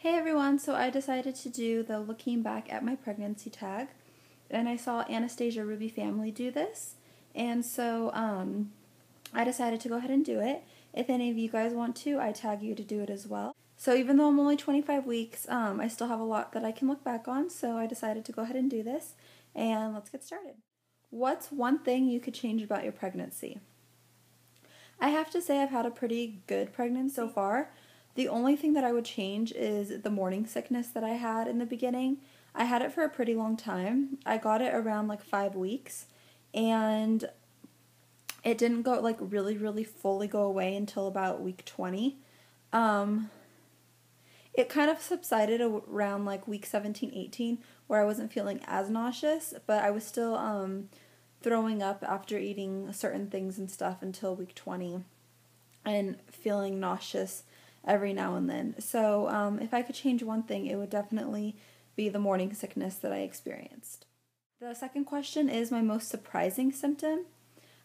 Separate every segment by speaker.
Speaker 1: Hey everyone, so I decided to do the looking back at my pregnancy tag, and I saw Anastasia Ruby Family do this, and so I decided to go ahead and do it. If any of you guys want to, I tag you to do it as well. So even though I'm only 25 weeks, I still have a lot that I can look back on, so I decided to go ahead and do this, and let's get started. What's one thing you could change about your pregnancy? I have to say I've had a pretty good pregnancy so far. The only thing that I would change is the morning sickness that I had in the beginning. I had it for a pretty long time. I got it around like 5 weeks, and it didn't go like really fully go away until about week 20. It kind of subsided around like week 17, 18, where I wasn't feeling as nauseous, but I was still throwing up after eating certain things and stuff until week 20 and feeling nauseous every now and then. So if I could change one thing, it would definitely be the morning sickness that I experienced. The second question is my most surprising symptom.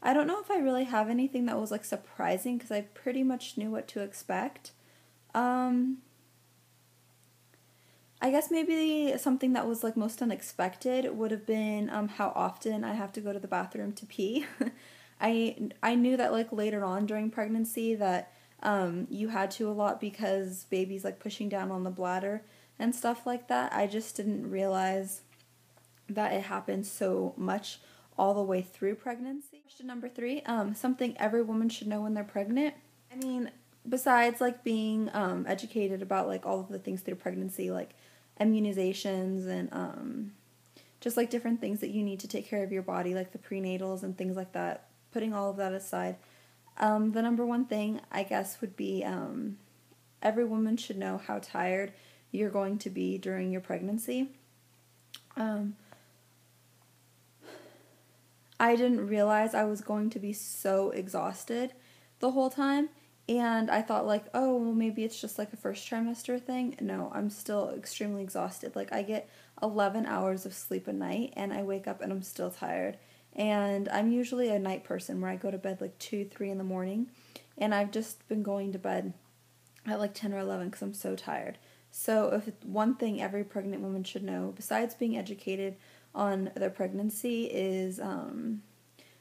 Speaker 1: I don't know if I really have anything that was like surprising because I pretty much knew what to expect. I guess maybe something that was like most unexpected would have been how often I have to go to the bathroom to pee. I knew that like later on during pregnancy that you had to a lot because baby's like pushing down on the bladder and stuff like that. I just didn't realize that it happened so much all the way through pregnancy. Question number 3, something every woman should know when they're pregnant. I mean, besides like being educated about like all of the things through pregnancy, like immunizations and just like different things that you need to take care of your body, like the prenatals and things like that, putting all of that aside, the number one thing I guess would be every woman should know how tired you're going to be during your pregnancy. I didn't realize I was going to be so exhausted the whole time, and I thought like, oh, well, maybe it's just like a first trimester thing. No, I'm still extremely exhausted. Like I get 11 hours of sleep a night and I wake up and I'm still tired. And I'm usually a night person where I go to bed like 2, 3 in the morning, and I've just been going to bed at like 10 or 11 because I'm so tired. So if one thing every pregnant woman should know, besides being educated on their pregnancy, is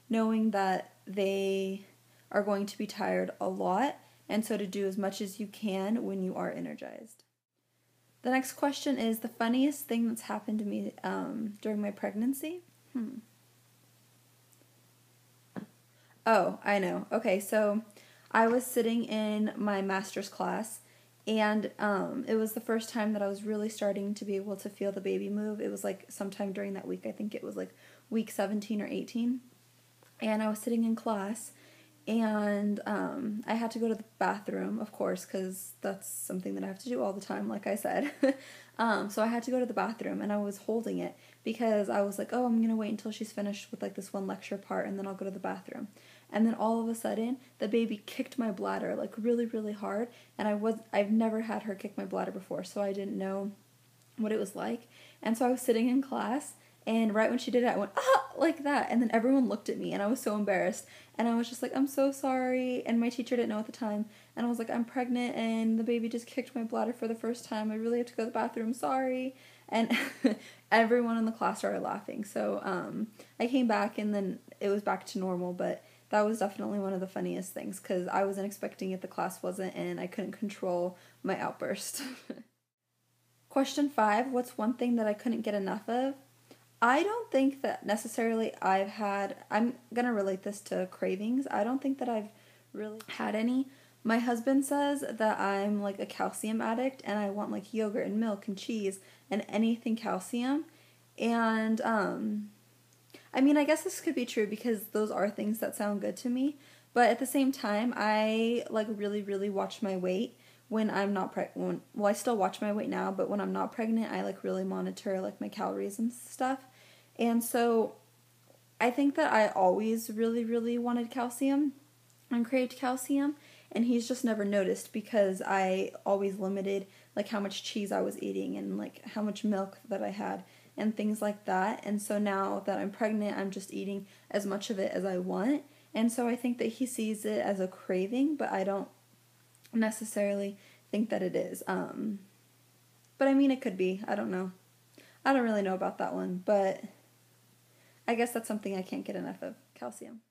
Speaker 1: knowing that they are going to be tired a lot, and so to do as much as you can when you are energized. The next question is the funniest thing that's happened to me during my pregnancy. Oh, I know. Okay, so I was sitting in my master's class, and it was the first time that I was really starting to be able to feel the baby move. It was like sometime during that week. I think it was like week 17 or 18. And I was sitting in class, and I had to go to the bathroom, of course, because that's something that I have to do all the time, like I said. So I had to go to the bathroom, and I was holding it because I was like, oh, I'm going to wait until she's finished with like this one lecture part, and then I'll go to the bathroom. And then all of a sudden, the baby kicked my bladder like really hard, and I've never had her kick my bladder before, so I didn't know what it was like. And so I was sitting in class, and right when she did it, I went, ah, like that. And then everyone looked at me, and I was so embarrassed. And I was just like, I'm so sorry. And my teacher didn't know at the time. And I was like, I'm pregnant, and the baby just kicked my bladder for the first time. I really have to go to the bathroom. Sorry. And everyone in the class started laughing. So I came back, and then it was back to normal. But that was definitely one of the funniest things because I wasn't expecting it. The class wasn't, and I couldn't control my outburst. Question 5, what's one thing that I couldn't get enough of? I don't think that necessarily I'm going to relate this to cravings. I don't think that I've really had any. My husband says that I'm like a calcium addict and I want like yogurt and milk and cheese and anything calcium. And I mean, I guess this could be true because those are things that sound good to me. But at the same time, I like really watch my weight when I'm not pregnant. Well, I still watch my weight now, but when I'm not pregnant, I like really monitor like my calories and stuff. And so I think that I always really wanted calcium and craved calcium, and he's just never noticed because I always limited like how much cheese I was eating and like how much milk that I had and things like that. And so now that I'm pregnant, I'm just eating as much of it as I want. And so I think that he sees it as a craving, but I don't necessarily think that it is. But I mean, it could be. I don't know. I don't really know about that one, but I guess that's something I can't get enough of, calcium.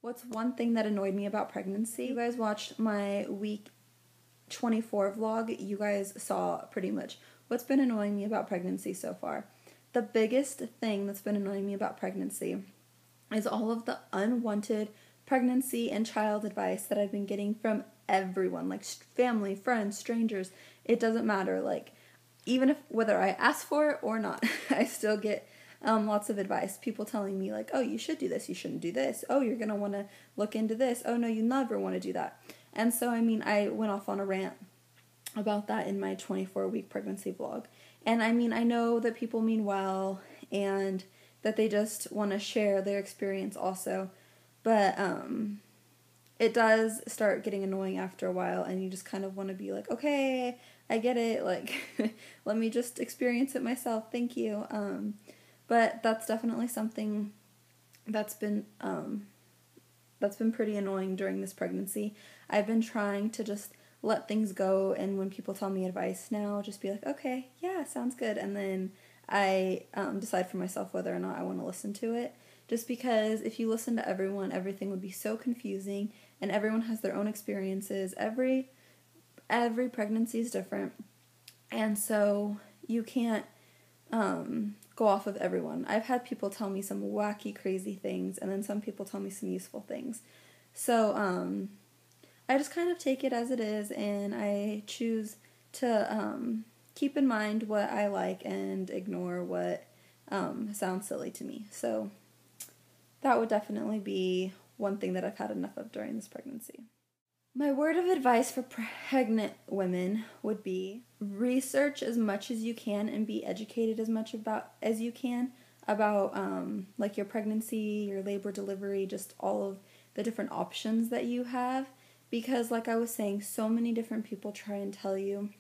Speaker 1: What's one thing that annoyed me about pregnancy? You guys watched my week 24 vlog. You guys saw pretty much what's been annoying me about pregnancy so far. The biggest thing that's been annoying me about pregnancy is all of the unwanted pregnancy and child advice that I've been getting from everyone, like family, friends, strangers. It doesn't matter. Like, even if whether I ask for it or not, I still get lots of advice. People telling me like, oh, you should do this, you shouldn't do this. Oh, you're gonna want to look into this. Oh no, you never want to do that. And so, I mean, I went off on a rant about that in my 24-week pregnancy vlog. And I mean, I know that people mean well and that they just want to share their experience also. But it does start getting annoying after a while, and you just kind of want to be like, okay, I get it. Like, let me just experience it myself. Thank you. But that's definitely something that's been pretty annoying during this pregnancy. I've been trying to just let things go, and when people tell me advice now, just be like, okay, yeah, sounds good, and then I decide for myself whether or not I want to listen to it. Just because if you listen to everyone, everything would be so confusing, and everyone has their own experiences. Every pregnancy is different, and so you can't go off of everyone. I've had people tell me some wacky, crazy things, and then some people tell me some useful things. So I just kind of take it as it is, and I choose to keep in mind what I like and ignore what sounds silly to me. So that would definitely be one thing that I've had enough of during this pregnancy. My word of advice for pregnant women would be research as much as you can and be educated as much as you can about like your pregnancy, your labor, delivery, just all of the different options that you have. Because like I was saying, so many different people try and tell you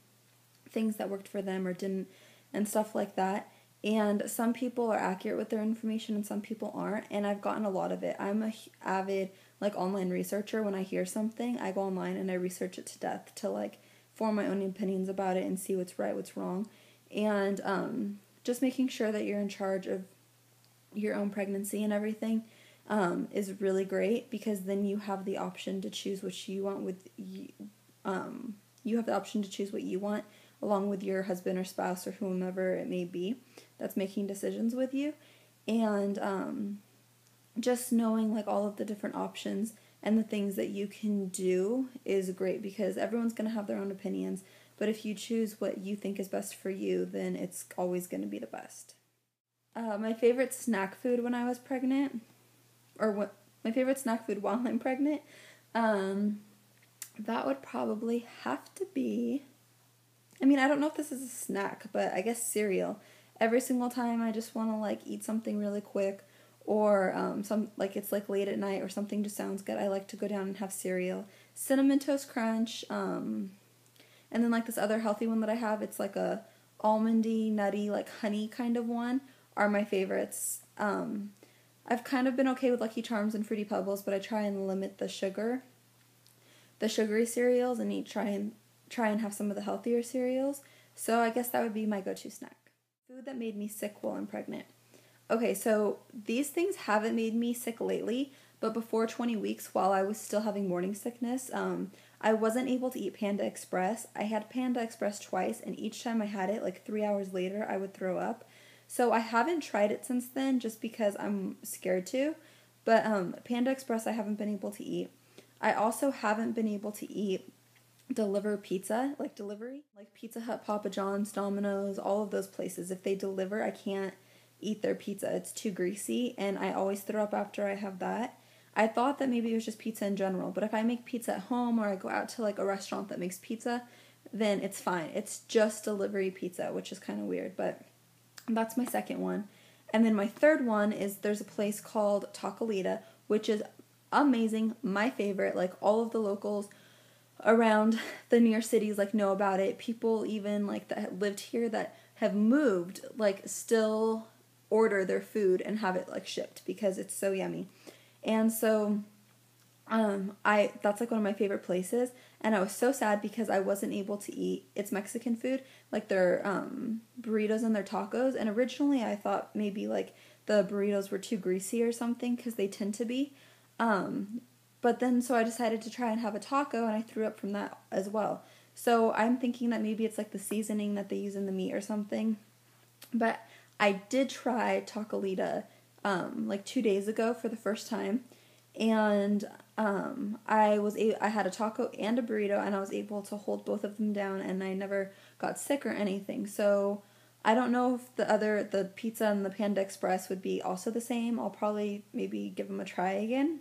Speaker 1: things that worked for them or didn't and stuff like that. And some people are accurate with their information and some people aren't. And I've gotten a lot of it. I'm a avid like online researcher. When I hear something, I go online and I research it to death to like form my own opinions about it and see what's right, what's wrong. And just making sure that you're in charge of your own pregnancy and everything is really great, because then you have the option to choose what you want with you have the option to choose what you want along with your husband or spouse or whomever it may be that's making decisions with you. And just knowing like all of the different options and the things that you can do is great, because everyone's going to have their own opinions, but if you choose what you think is best for you, then it's always going to be the best. My favorite snack food when I was pregnant, or what my favorite snack food while I'm pregnant, that would probably have to be, I mean, I don't know if this is a snack, but I guess cereal. Every single time I just want to like eat something really quick, or some like it's like late at night or something just sounds good, I like to go down and have cereal. Cinnamon Toast Crunch, and then like this other healthy one that I have, it's like a almondy, nutty, like honey kind of one, are my favorites. I've kind of been okay with Lucky Charms and Fruity Pebbles, but I try and limit the sugary cereals, and try and have some of the healthier cereals. So I guess that would be my go-to snack. Food that made me sick while I'm pregnant. Okay, so these things haven't made me sick lately, but before 20 weeks, while I was still having morning sickness, I wasn't able to eat Panda Express. I had Panda Express twice, and each time I had it, like 3 hours later, I would throw up. So I haven't tried it since then, just because I'm scared to. But Panda Express I haven't been able to eat. I also haven't been able to eat deliver pizza, like delivery. Like Pizza Hut, Papa John's, Domino's, all of those places. If they deliver, I can't eat their pizza. It's too greasy, and I always throw up after I have that. I thought that maybe it was just pizza in general, but if I make pizza at home or I go out to like a restaurant that makes pizza, then it's fine. It's just delivery pizza, which is kind of weird, but that's my second one. And then my third one is there's a place called Tacolita, which is amazing, my favorite. Like all of the locals around the near cities like know about it. People even like that lived here that have moved like still order their food and have it like shipped because it's so yummy. And so that's like one of my favorite places. and I was so sad because I wasn't able to eat. It's Mexican food, like their burritos and their tacos. And originally I thought maybe like the burritos were too greasy or something because they tend to be. But then so I decided to try and have a taco, and I threw up from that as well. So I'm thinking that maybe it's like the seasoning that they use in the meat or something. But I did try Taquelita like 2 days ago for the first time, and I had a taco and a burrito, and I was able to hold both of them down, and I never got sick or anything. So I don't know if the pizza and the Panda Express would be also the same. I'll probably maybe give them a try again.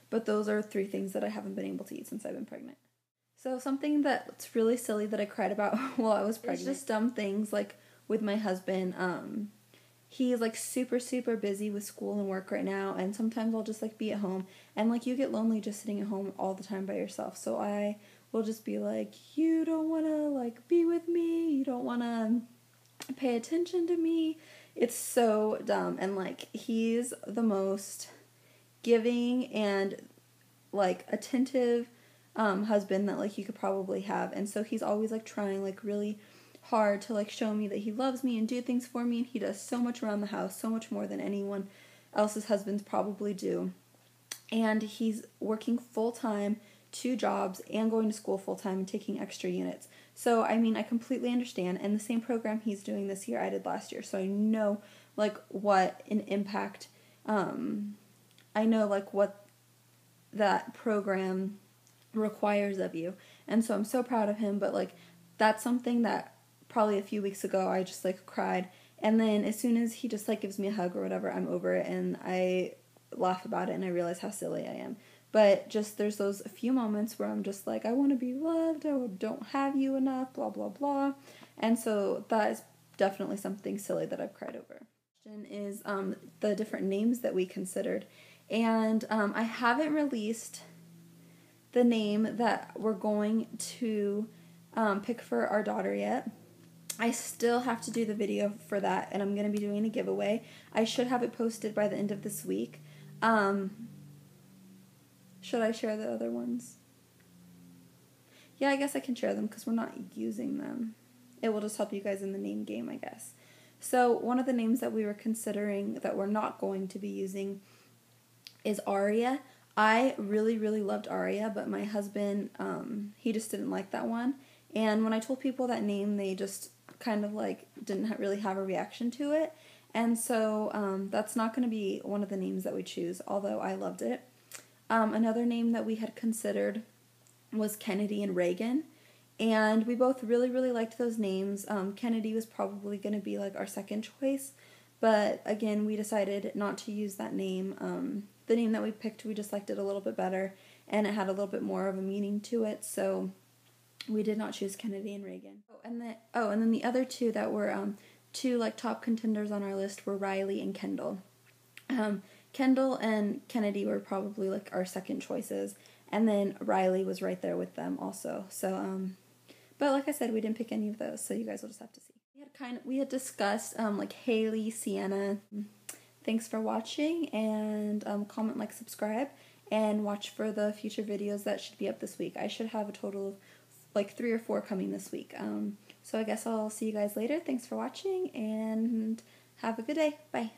Speaker 1: But those are 3 things that I haven't been able to eat since I've been pregnant. So something that's really silly that I cried about while I was pregnant. It's just dumb things like with my husband. He's like super, super busy with school and work right now, and sometimes I'll just like be at home, and like you get lonely just sitting at home all the time by yourself. So I will just be like, you don't want to like be with me, you don't want to pay attention to me. It's so dumb. And like he's the most giving and like attentive husband that like you could probably have, and so he's always like trying like really hard to like show me that he loves me and do things for me, and he does so much around the house, so much more than anyone else's husbands probably do. And he's working full-time, 2 jobs, and going to school full-time and taking extra units. So I mean, I completely understand, and the same program he's doing this year I did last year, so I know like what an impact I know like what that program requires of you. And so I'm so proud of him, but like that's something that probably a few weeks ago I just like cried, and then as soon as he just like gives me a hug or whatever, I'm over it and I laugh about it and I realize how silly I am. But just there's those few moments where I'm just like, I want to be loved, I don't have you enough, blah blah blah. And so that is definitely something silly that I've cried over. Question is the different names that we considered, and I haven't released the name that we're going to pick for our daughter yet. I still have to do the video for that, and I'm going to be doing a giveaway. I should have it posted by the end of this week. Should I share the other ones? Yeah, I guess I can share them because we're not using them. It will just help you guys in the name game, I guess. So one of the names that we were considering that we're not going to be using is Aria. I really, really loved Aria, but my husband, he just didn't like that one. And when I told people that name, they just kind of like didn't really have a reaction to it. And so that's not going to be one of the names that we choose, although I loved it. Another name that we had considered was Kennedy and Reagan. And we both really, really liked those names. Kennedy was probably going to be like our second choice. But again, we decided not to use that name. The name that we picked, we just liked it a little bit better, and it had a little bit more of a meaning to it, so we did not choose Kennedy and Reagan. And then the other 2 that were 2 like top contenders on our list were Riley and Kendall. Kendall and Kennedy were probably like our second choices, and then Riley was right there with them also. So but like I said, we didn't pick any of those, so you guys will just have to see. We had discussed like Haley, Sienna. Thanks for watching, and comment, like, subscribe, and watch for the future videos that should be up this week. I should have a total of like 3 or 4 coming this week. So I guess I'll see you guys later. Thanks for watching, and have a good day. Bye.